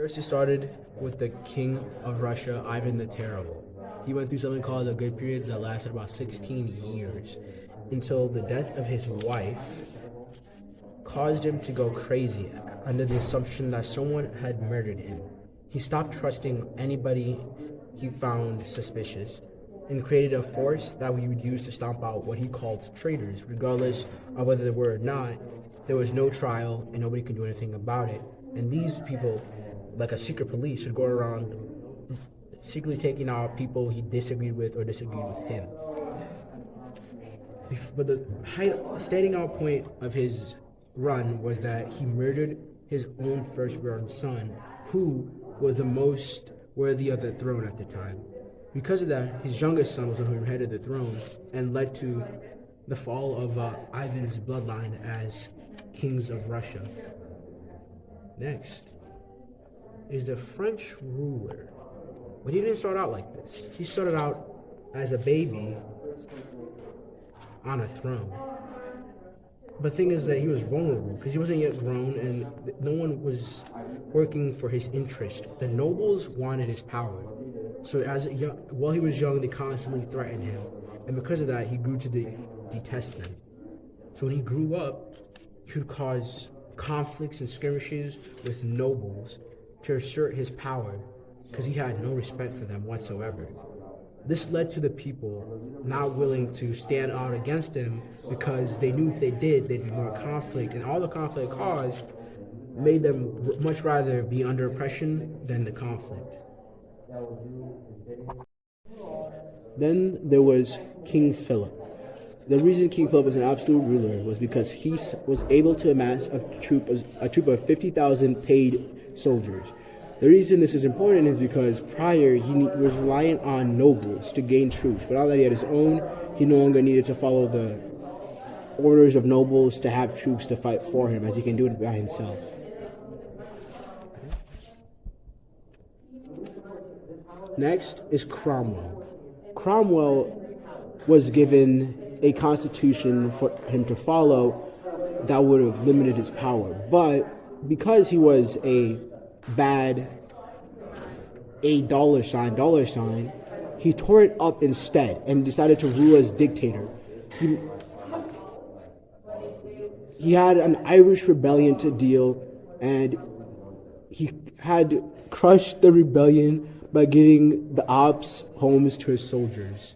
First, it started with the king of Russia, Ivan the Terrible. He went through something called the Good Periods that lasted about 16 years until the death of his wife caused him to go crazy under the assumption that someone had murdered him. He stopped trusting anybody he found suspicious and created a force that he would use to stomp out what he called traitors, regardless of whether they were or not. There was no trial and nobody could do anything about it. And these people, like a secret police, would go around secretly taking out people he disagreed with or disagreed with him. But the standing out point of his run was that he murdered his own firstborn son, who was the most worthy of the throne at the time. Because of that, his youngest son was the one who inherited the throne and led to the fall of Ivan's bloodline as kings of Russia. Next is the French ruler. But he didn't start out like this. He started out as a baby on a throne. But the thing is that he was vulnerable because he wasn't yet grown and no one was working for his interest. The nobles wanted his power. So while he was young, they constantly threatened him. And because of that, he grew to detest them. So when he grew up, he would cause conflicts and skirmishes with nobles to assert his power because he had no respect for them whatsoever. This led to the people not willing to stand out against him because they knew if they did, there'd be more conflict. And all the conflict caused made them much rather be under oppression than the conflict. Then there was King Philip. The reason King Philip was an absolute ruler was because he was able to amass a troop of 50,000 paid soldiers. The reason this is important is because prior he was reliant on nobles to gain troops, but now that he had his own, he no longer needed to follow the orders of nobles to have troops to fight for him, as he can do it by himself. Next is Cromwell. Cromwell was given a constitution for him to follow that would have limited his power, but because he was a dollar sign, he tore it up instead and decided to rule as dictator. He had an Irish rebellion to deal, and he had crushed the rebellion by giving the ops homes to his soldiers.